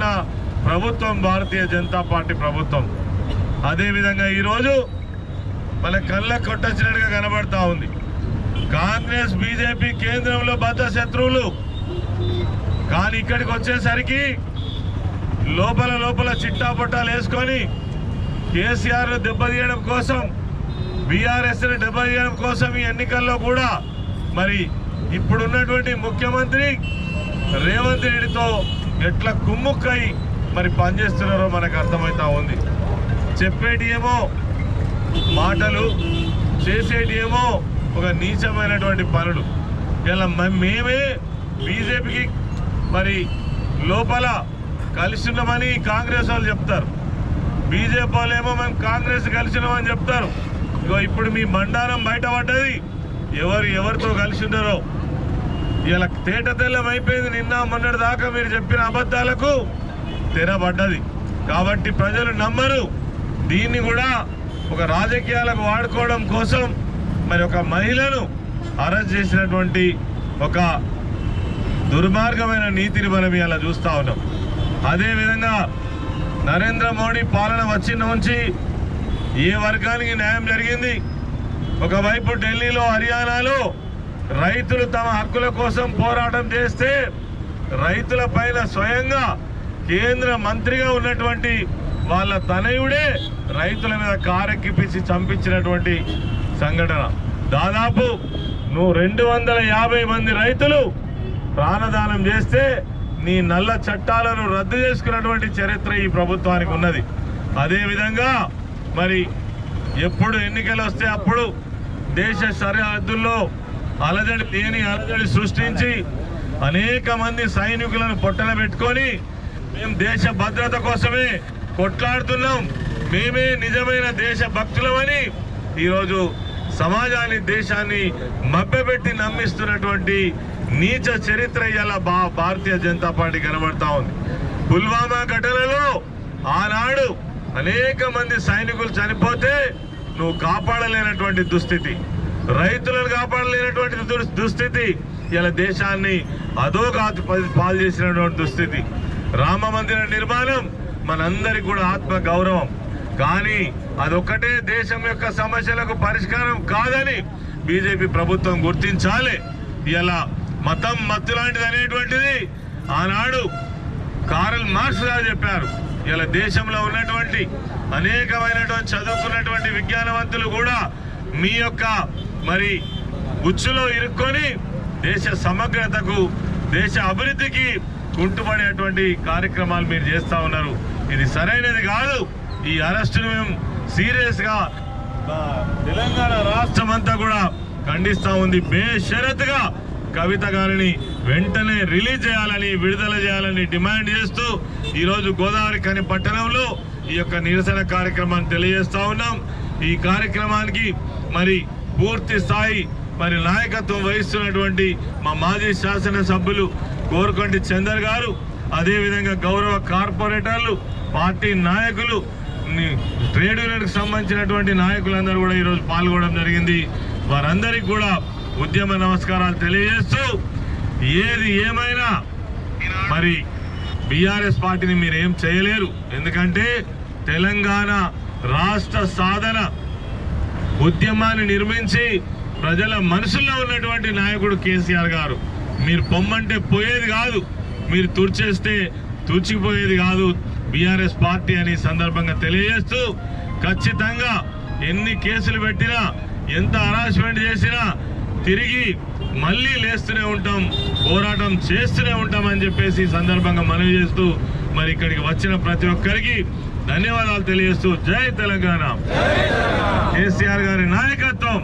ఉన్న ప్రభుత్వం భారతీయ జనతా పార్టీ ప్రభుత్వం. అదేవిధంగా ఈరోజు మన కళ్ళ కొట్టొచ్చినట్టుగా కనబడతా ఉంది. కాంగ్రెస్ బీజేపీ కేంద్రంలో బద్ద శత్రువులు, కానీ ఇక్కడికి వచ్చేసరికి లోపల చిట్టాపట్టాలు వేసుకొని కేసీఆర్ దెబ్బతీయడం కోసం, బీఆర్ఎస్ని దెబ్బతీయడం కోసం ఈ ఎన్నికల్లో కూడా మరి ఇప్పుడున్నటువంటి ముఖ్యమంత్రి రేవంత్ రెడ్డితో ఎట్లా కుమ్ముక్కై మరి పనిచేస్తున్నారో మనకు అర్థమవుతా ఉంది. చెప్పేటి ఏమో మాటలు, చేసేటి ఏమో ఒక నీచమైనటువంటి పనులు. ఇలా మేమే బీజేపీకి మరి లోపల కలిసిన్నామని కాంగ్రెస్ వాళ్ళు చెప్తారు, బీజేపీ వాళ్ళు ఏమో మేము కాంగ్రెస్ కలిసినామని చెప్తారు. ఇగో ఇప్పుడు మీ బండారం బయటపడ్డది, ఎవరితో కలిసి ఉన్నారో ఇలా తేట తెల్లం అయిపోయింది. నిన్న మొన్నటి దాకా మీరు చెప్పిన అబద్ధాలకు తెరబడ్డది. కాబట్టి ప్రజలు నమ్మరు. దీన్ని కూడా ఒక రాజకీయాలకు వాడుకోవడం కోసం మరి ఒక మహిళను అరెస్ట్ చేసినటువంటి ఒక దుర్మార్గమైన నీతిని మనం ఇలా చూస్తూ ఉన్నాం. అదేవిధంగా నరేంద్ర మోడీ పాలన వచ్చిన నుంచి ఏ వర్గానికి న్యాయం జరిగింది? ఒకవైపు ఢిల్లీలో, హర్యానాలో రైతులు తమ హక్కుల కోసం పోరాటం చేస్తే రైతుల పైన స్వయంగా కేంద్ర మంత్రిగా ఉన్నటువంటి వాళ్ళ తనయుడే రైతుల మీద కారెక్కిపించి చంపించినటువంటి సంఘటన. దాదాపు 250 మంది రైతులు ప్రాణదానం చేస్తే నీ నల్ల చట్టాలను రద్దు చేసుకున్నటువంటి చరిత్ర ఈ ప్రభుత్వానికి ఉన్నది. అదేవిధంగా మరి ఎప్పుడు ఎన్నికలు వస్తే అప్పుడు దేశ సరిహద్దుల్లో అలజడి సృష్టించి అనేక మంది సైనికులను పొట్టన పెట్టుకొని మేము దేశ భద్రత కోసమే కొట్లాడుతున్నాం, మేమే నిజమైన దేశ భక్తులమని ఈరోజు సమాజాన్ని, దేశాన్ని మభ్యపెట్టి నమ్మిస్తున్నటువంటి నీచ చరిత్ర ఇలా భారతీయ జనతా పార్టీ కనబడతా ఉంది. పుల్వామా ఘటనలో ఆనాడు అనేక మంది సైనికులు చనిపోతే నువ్వు కాపాడలేనటువంటి దుస్థితి, రైతులను కాపాడలేనటువంటి దుస్థితి, ఇలా దేశాన్ని అధోగతి పాలు చేసినటువంటి దుస్థితి. రామ మందిర నిర్మాణం మనందరికి కూడా ఆత్మ గౌరవం, కానీ అదొక్కటే దేశం యొక్క సమస్యలకు పరిష్కారం కాదని బీజేపీ ప్రభుత్వం గుర్తించాలి. ఇలా మతం మత్తు లాంటిది అనేటువంటిది ఆనాడు కార్ల్ మార్క్స్ గారు చెప్పారు. ఇలా దేశంలో ఉన్నటువంటి అనేకమైనటువంటి చదువుకున్నటువంటి విజ్ఞానవంతులు కూడా మీ యొక్క మరి ఉచ్చులో ఇరుక్కొని దేశ సమగ్రతకు, దేశ అభివృద్ధికి కుంటుపడేటువంటి కార్యక్రమాలు మీరు చేస్తూ ఉన్నారు. ఇది సరైనది కాదు. ఈ అరెస్టును మేము సీరియస్గా తెలంగాణ రాష్ట్రం అంతా కూడా ఖండిస్తూ ఉంది. బేషరతుగా కవిత గారిని వెంటనే రిలీజ్ చేయాలని, విడుదల చేయాలని డిమాండ్ చేస్తూ ఈరోజు గోదావరి ఖని పట్టణంలో ఈ యొక్క నిరసన కార్యక్రమాన్ని తెలియజేస్తా ఉన్నాం. ఈ కార్యక్రమానికి మరి పూర్తి స్థాయి మరి నాయకత్వం వహిస్తున్నటువంటి మా మాజీ శాసనసభ్యులు కోరుకొంటి చందర్ గారు, అదేవిధంగా గౌరవ కార్పొరేటర్లు, పార్టీ నాయకులు, ట్రేడ్ యూనియన్కి సంబంధించినటువంటి నాయకులందరూ కూడా ఈరోజు పాల్గొనడం జరిగింది. వారందరికీ కూడా ఉద్యమ నమస్కారాలు తెలియజేస్తూ, ఏది ఏమైనా మరి బీఆర్ఎస్ పార్టీని మీరు ఏం చేయలేరు. ఎందుకంటే తెలంగాణ రాష్ట్ర సాధన ఉద్యమాన్ని నిర్మించి ప్రజల మనసుల్లో ఉన్నటువంటి నాయకుడు కేసీఆర్ గారు. మీరు పొమ్మంటే పోయేది కాదు, మీరు తుడిచేస్తే తుడిచిపోయేది కాదు బీఆర్ఎస్ పార్టీ అని సందర్భంగా తెలియజేస్తూ, ఖచ్చితంగా ఎన్ని కేసులు పెట్టినా, ఎంత హరాస్మెంట్ చేసినా తిరిగి మళ్ళీ లేస్తూనే ఉంటాం, పోరాటం చేస్తూనే ఉంటామని చెప్పేసి సందర్భంగా మనవి చేస్తూ మరి ఇక్కడికి వచ్చిన ప్రతి ఒక్కరికి ధన్యవాదాలు తెలియజేస్తూ జై తెలంగాణ, కేసీఆర్ గారి నాయకత్వం.